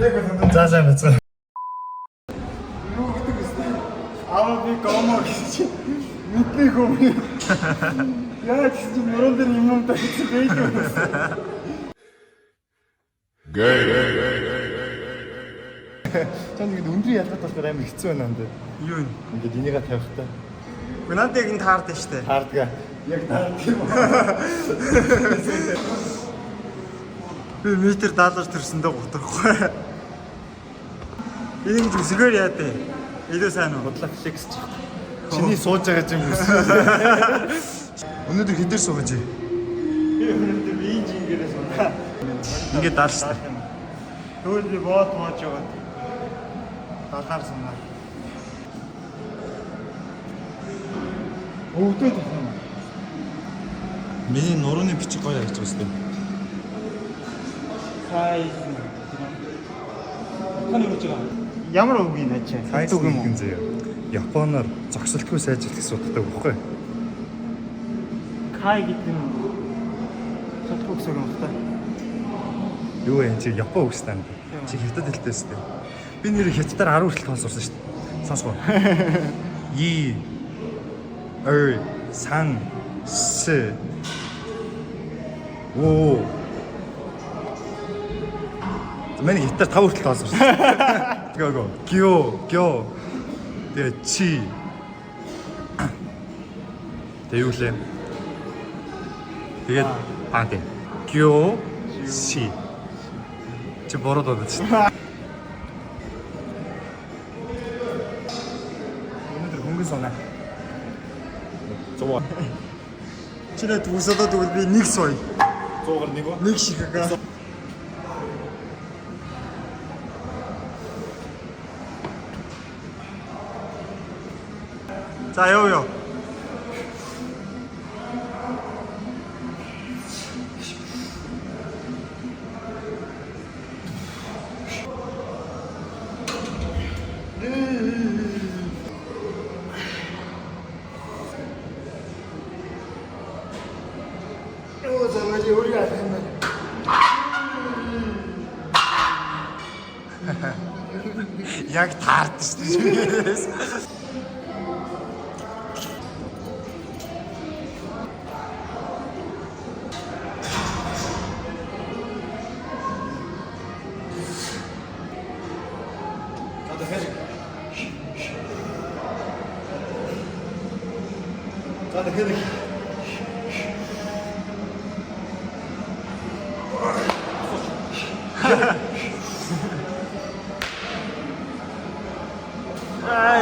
За сайн байна. Юу гэдэг вэ? Аа би гомоо гэж мэдний хүм. Яаж ч мөрөн дээр юм тавьчихсан байж байна. Тань ингэ өндрийн ялгаад болохоор амар хэцүү байна энэ. Юу вэ? Ингээд энийгээ тавихтаа. Гүнантыг энэ таардаг штэ. Таардгаа. Яг таардаг юм. Би метр даалгаж төрсөндөө гутахгүй. Энийг зүсгээр яа дээ. Илүү сайн уу? Бодлоо флекс ч. Чиний сууж байгаа юм биш. Өнөөдөр хэдэр сууж ий? Би өнөөдөр ийм жингээрээ сунаа. Ингээд даал штэ. Тэгвэл би боот мооч яваад. Даалгаар сунаа. Өвдөд юм. Миний нурууны бичиг гоё явж байгаа штэ. Хай. Таны үуч байгаа. Ямар үгийн ачаа? Хайдаг юм уу? Японоор зогсолтгүй сайжрах гэсэн утгатай байхгүй. Кай гэдэг нь сотгүй гэсэн үг юм байна. Юу вэ? Чи Япон үг станд. Чи хятад хэлтэй штэ. Би нэр хятадаар 10 хүртэл тоон сурсан штэ. Сонсгоо. И сан с оо Миний хятадаар 5 хүртэл тоон сурсан. Гөө. Гё. Тэгээ чи. Тэгээ юу лээ? Тэгээд тий. Гё си. Чи бороод удаад шүү дээ. Өнөөдөр хөнгөн сонаа. Зоо. Чиний төсөлөд тэгвэл би нэг сая. 100-аар нэг үү? Нэг шихага. За ёо. Юу замали 우리가 했나? Яг таард шүү дээ. За тэгэхээр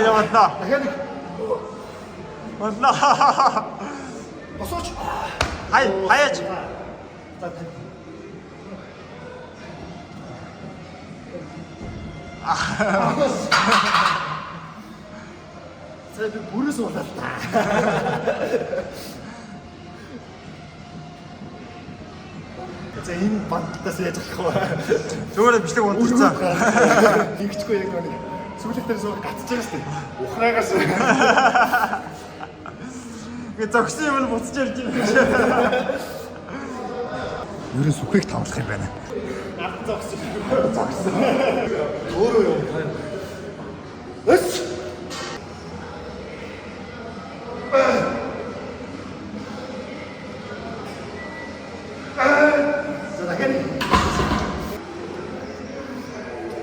Яваа. дахиад Валла. босооч. Хаяач. За би бүрээс болоо та. За энэ бантаас яаж авах вэ? Зүгээр бичлэг унтцсан. Ингэчгүй яг нэг сүүлэг дээр суугаад гацж байгаа шүү дээ. Ухраагаас. Гэ зогсон юм нь буцаж ирж байна гэж. Ерөн сүхийг тавлах юм байна. Ард зогсон. Өөрөө юм. Эс. За дахиад.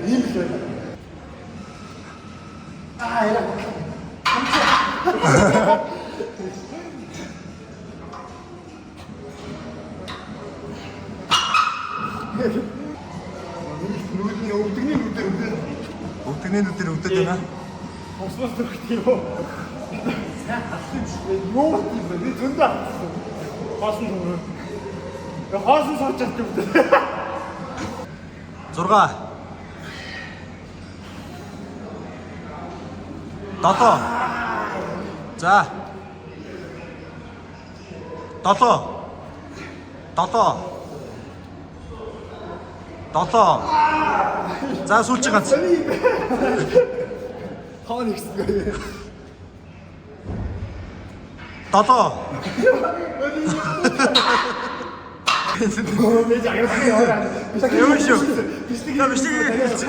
Ийм л байна. Яа. Нүдний өвдөгний нүдээр өвдөв. Өвдөгний нүдээр өвдөд байна. Босмос төрөх юм уу? Юу юм бэ? Би зөндөө. Хоосон төрөө. Хоосон сууж чадчих юм. 6 Дото. За. Дото. За сүүлчийн ганц. Хаан ихсгүй. Дото. Би жаагаад яваа. Юу шүү? Бичлэг хийж.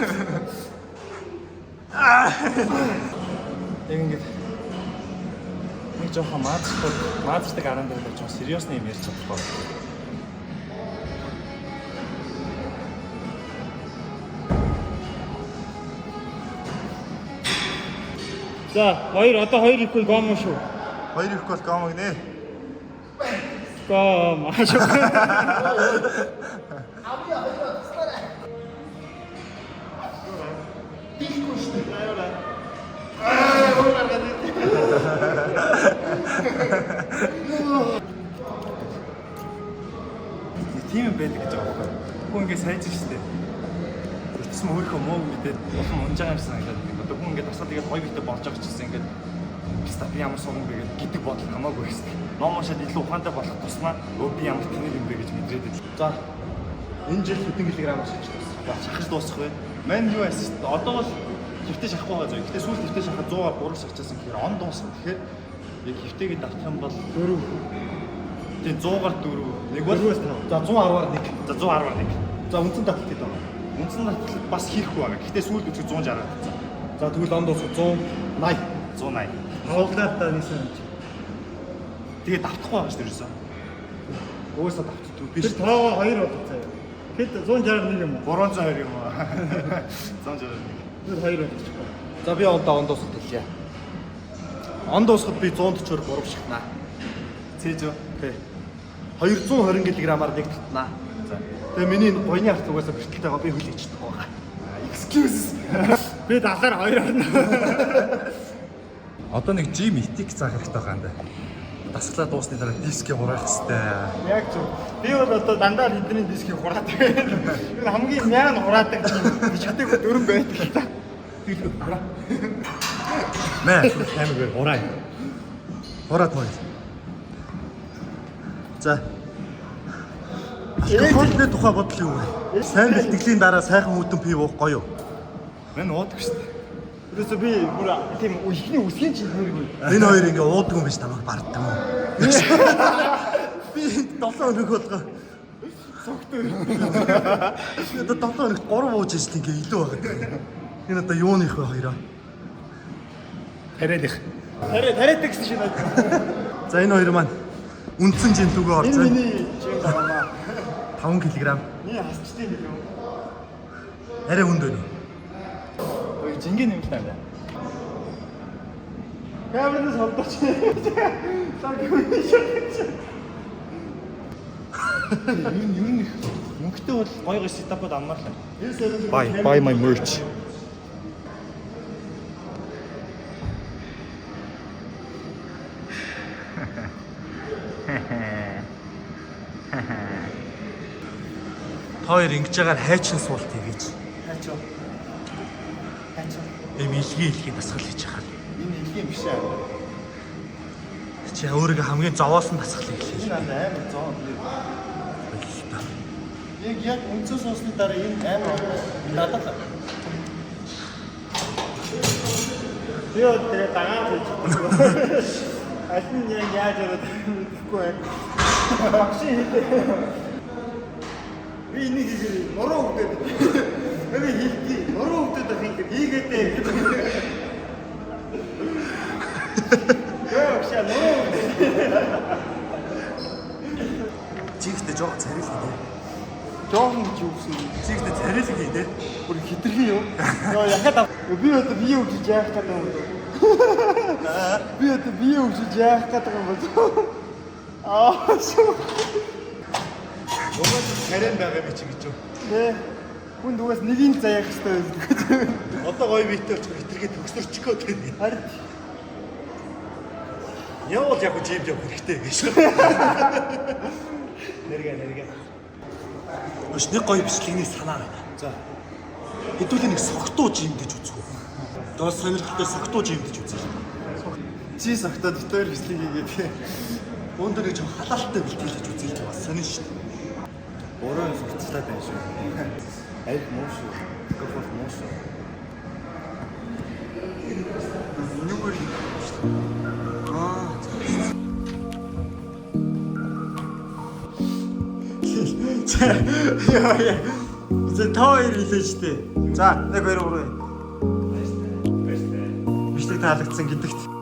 Яг ингээд нэг жоохон маазчдаг аран дээр байж байгаа сериусны юм ярьж чадахгүй. За, одоо 2 ихгүй гом шүү. 2 их бол гомог нэ. Гом ааш. Тийм юм байдаг гэж байгаа байхгүй. Хүн ингэ сайж штэ. Өчсөн өөрийнхөө муу мэдээд улам унж байгаа юм санагдаад байна. Одоо хүн ингэ тасаа тэгээд гоё битэй болж байгаа ч гэсэн ингэ би ямар сууган бэ гэдэг бодол хамаагүй хэсэг. Ном уншаад илүү ухаантай болох тусмаа би ямар тэнэг юм бэ гэж мэдрээд байл. За энэ жил хэдэн килограмм шахаж дуусах. Шахаж дуусах вэ? Мань юу ассист одоо бол хэвтэ шахах байгаа зөө. Гэтэ сүүл хэвтэ шахаад 100-аар гурав шахчихсан гэхээр он дуусна. Тэгэхээр яг хэвтэйгээ давтах юм бол 4. Тэгээ 100-аар 4. Нэг бол за 110-аар 1. За 110-аар 1. За үндсэн таталт гэдэг байна. Үндсэн таталт бас хийхгүй байгаа. Гэтэ сүүл үчиг 160 татсан. За тэгвэл он дуусах 180. 180. Хавлаатаа нисэн. Тэгээ давтахгүй байгаа шүү дээ ерөөсөө. Уусаа давтдаг биш. Тэр тоогоо 2 болоо заяа. Хэд 161 юм уу? 302 юм уу? 161. Тэр 2 болчихгоо. За би одоо он дуусах хэлье. Он дуусахад би 140-оор 3 шахнаа. Цээж үү? Тий. 220 кг-аар нэг татнаа. За. Тэгээ миний гоёны арт угаасаа бэртэлтэй байгаа би хүлээж чаддаг байгаа. Excuse. Би далаар 2 орно. Одоо нэг жим этик заах хэрэгтэй байгаа юм да. Дасглаа дуусны дараа дискийг хураах хэрэгтэй. Яг зөв. Би бол одоо дандаа эдний дискийг хураадаг. Энэ хамгийн мяан хураадаг юм. Бичгдэг дөрөн байдаг та. Тэгэл хураа. Мэ таймер хураа. Хураад мөн. За. Алкогольны тухай бодол юу вэ? Сайн бэлтгэлийн дараа сайхан үүдэн пив уух гоё юу? Мэн уудаг шүү дээ. Тэрээс би бүр тийм ихний үсгийн чинь хөргөө. Энэ хоёр ингээ уудаг юм биш тамаг барддаг юм. Би 7 өнөг болгоо. Согтөө. Одоо 7 өнөгт 3 ууж ирсэн ингээ илүү байгаа. Энэ одоо юуных вэ хоёроо? Тариадах. Тариадаг гэсэн чинь. За энэ хоёр маань үндсэн жин түгөө орцоо. Энэ миний жим байна. 5 кг. Миний хасчтай нэг юм. Арай үнд байна. Ой жингийн юм таа. Камерын солдоч. Ер нь мөнгөтэй бол гоё сетапад аммаалаа. Buy my merch. Хоёр ингэж ягаар хайчин суулт хийж. Хайчаа. Эм илгийн дасгал хийж байгаа. Энэ илгийн биш аа. Чи өөрийгөө хамгийн зовоосон дасгал хийлээ. Энэ амар зоо. Яг үнцэн суусны дараа энэ амар надад. Тэo тэр дагаа хийж. Аль нь яаж өрөөд мэдэхгүй байх. Багш хийлээ. Би энийг хийгээ нуруу хөвдөд. Би хийлээ. Нуруу хөвдөд хийгээд хийгээдээ. Яа, шаа нуруу хөвдөд. Чигтээ жоох царил хийдэ. Жоохон гэж юу гэсэн. Чигтээ царил хийдэ. Бүр хитрхи юу? Яа яхад би одоо бие өвчж яах гэдэг юм бол. Би одоо бие өвчж яах гэдэг юм бол. Аа шүү. Угаас царин байгаа би чи гэж юу? Нэ. Хүн дугаас нэгийг заяах хэрэгтэй байх. Одоо гоё битээ очих хитргээ төгсөрчихөө тань. Харин Явал яг жим явах хэрэгтэй гэж. Нэргээ. Өш нэг гоё бичлэгний санаа байна. За. Хэдүүлээ нэг согтуу жим гэж үзэх үү? Доос сонирхолтой согтуу жим гэж үзэх. чи согтоод дотор бичлэг хийгээд Өндөр гэж халаалттай бэлтгэлж үзэх юм бас сонир шүү. өөрөө сурцлаад байна шүү. Айх муу шүү. Гофор муу шүү. Нүгэр. Яа. За та хоёр хэлээ шүү дээ. За 1 2 3. Бичлэг таалагдсан гэдэгт.